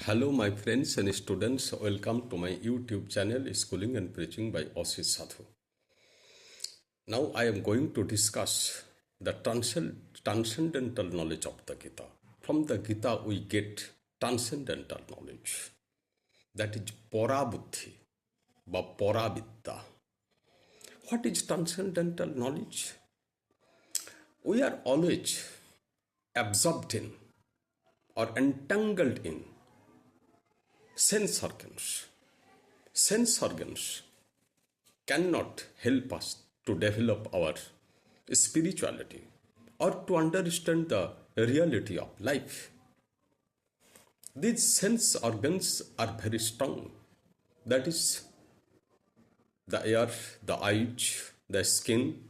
Hello, my friends and students. Welcome to my YouTube channel, Schooling and Preaching by Ashish Sadhu. Now, I am going to discuss the transcendental knowledge of the Gita. From the Gita, we get transcendental knowledge. That is Parabuddhi, বা Paravidya. What is transcendental knowledge? We are always absorbed in or entangled in sense organs. Sense organs cannot help us to develop our spirituality or to understand the reality of life. These sense organs are very strong. That is the ear, the eyes, the skin,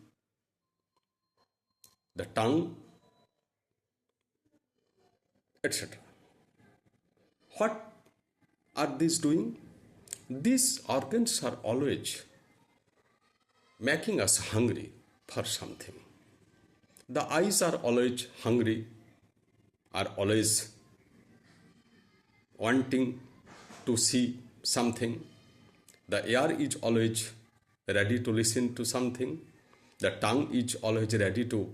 the tongue, etc. What are these doing? These organs are always making us hungry for something. The eyes are always hungry, are always wanting to see something. The ear is always ready to listen to something. The tongue is always ready to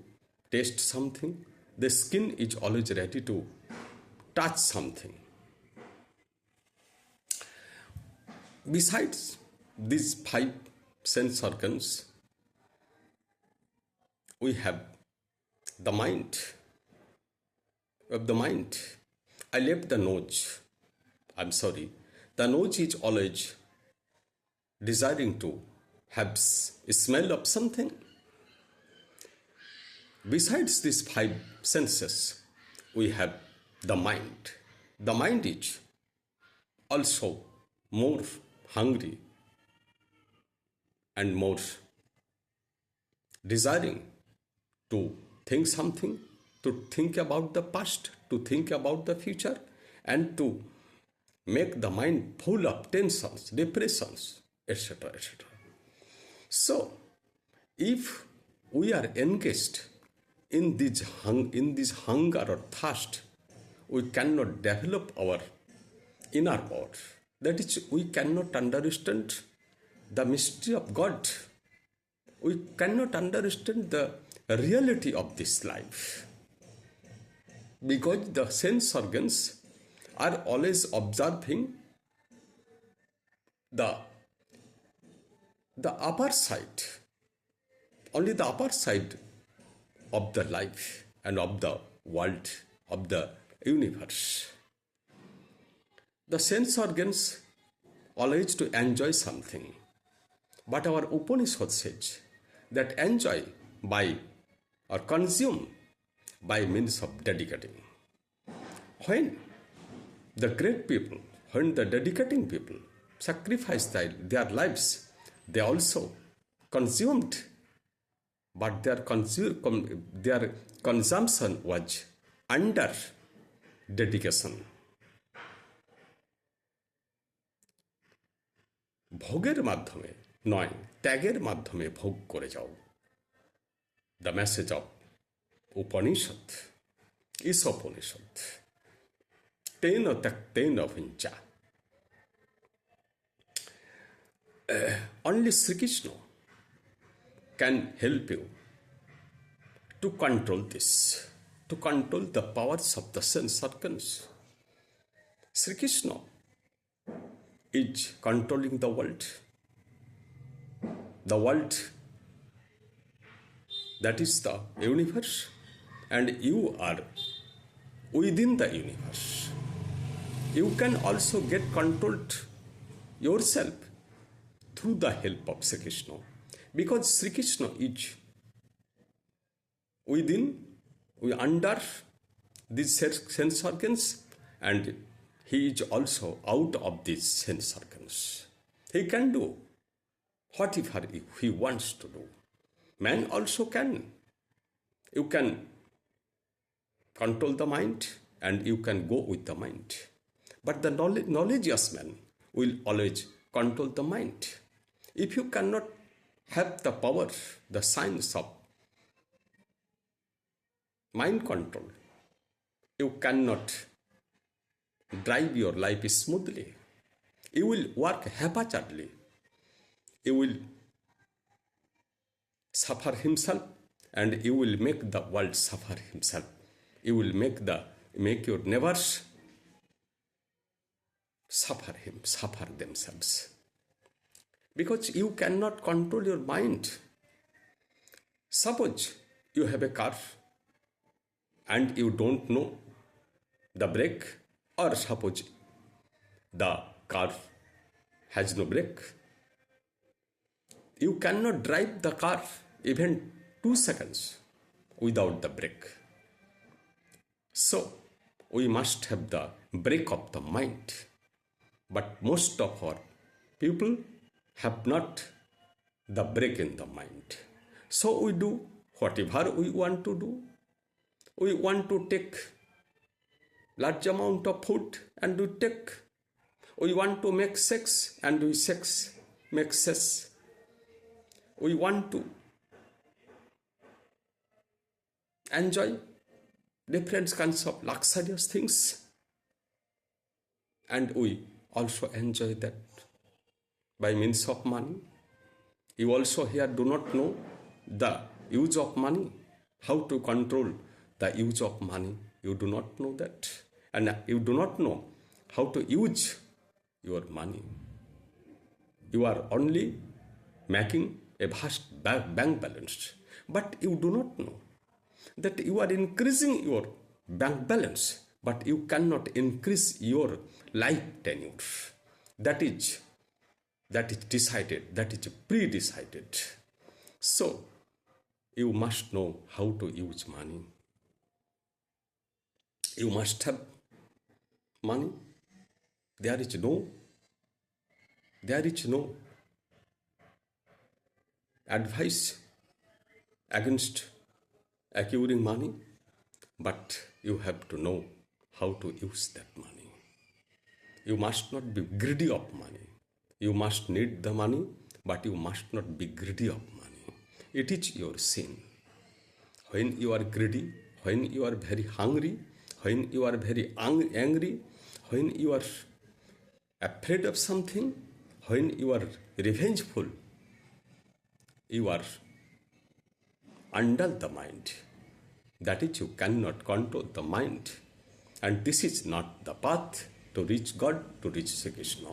taste something. The skin is always ready to touch something. Besides these five sense organs, we have the mind. Of the mind, I left the nose. I'm sorry. The nose is always desiring to have smell of something. Besides these five senses, we have the mind. The mind is also more hungry and more desiring to think something, to think about the past, to think about the future, and to make the mind full of tensions, depressions, etc., etc. So, if we are engaged in this hunger or thirst, we cannot develop our inner power. That is, we cannot understand the mystery of God. We cannot understand the reality of this life. Because the sense organs are always observing the upper side, only the upper side of the life and of the world, of the universe. The sense organs always to enjoy something. But our Upanishad says that enjoy by or consume by means of dedicating. When the great people, when the dedicating people sacrificed their lives, they also consumed, but their consumption was under dedication. ভোগের মাধ্যমে নয়, ত্যাগের মাধ্যমে ভোগ করে যাও। The message of Upanishad, Ishopanishad, তেন ত্যক্তেন ভুঞ্চা। Only Sri Krishna can help you to control this, to control the powers of the sense organs. Sri Krishna is controlling the world. The world, that is the universe, and you are within the universe. You can also get controlled yourself through the help of Sri Krishna, because Sri Krishna is within, under these sense organs, and he is also out of these sense organs. He can do whatever he wants to do. Man also can. You can control the mind and you can go with the mind. But the knowledgeous man will always control the mind. If you cannot have the power, the science of mind control, you cannot drive your life smoothly. You will work haphazardly. You will suffer himself, and you will make the world suffer himself. You will make your neighbors suffer themselves. Because you cannot control your mind. Suppose you have a car and you don't know the brake, or suppose the car has no brake. You cannot drive the car even 2 seconds without the brake. So, we must have the brake of the mind. But most of our people have not the brake in the mind. So we do whatever we want to do. We want to take large amount of food and we take. We want to make sex and we make sex. We want to enjoy different kinds of luxurious things, and we also enjoy that by means of money. You also here do not know the use of money, how to control the use of money. You do not know that, and you do not know how to use your money. You are only making a vast bank balance, but you do not know that you are increasing your bank balance, but you cannot increase your life tenure. That is decided, that is pre-decided. So you must know how to use money. You must have money. There is no advice against acquiring money, but you have to know how to use that money. You must not be greedy of money. You must need the money, but you must not be greedy of money. It is your sin. When you are greedy, when you are very hungry, when you are very angry, when you are afraid of something, when you are revengeful, you are under the mind. That is, you cannot control the mind. And this is not the path to reach God, to reach Sri Krishna.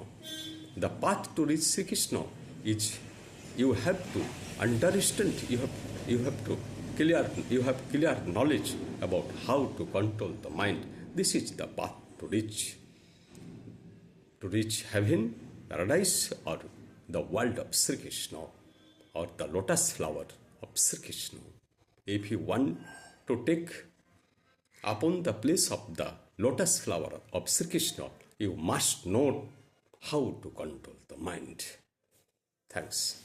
The path to reach Sri Krishna is you have to understand, you have clear knowledge about how to control the mind. This is the path to reach heaven, paradise, or the world of Sri Krishna, or the lotus flower of Sri Krishna. If you want to take upon the place of the lotus flower of Sri Krishna, you must know how to control the mind. Thanks.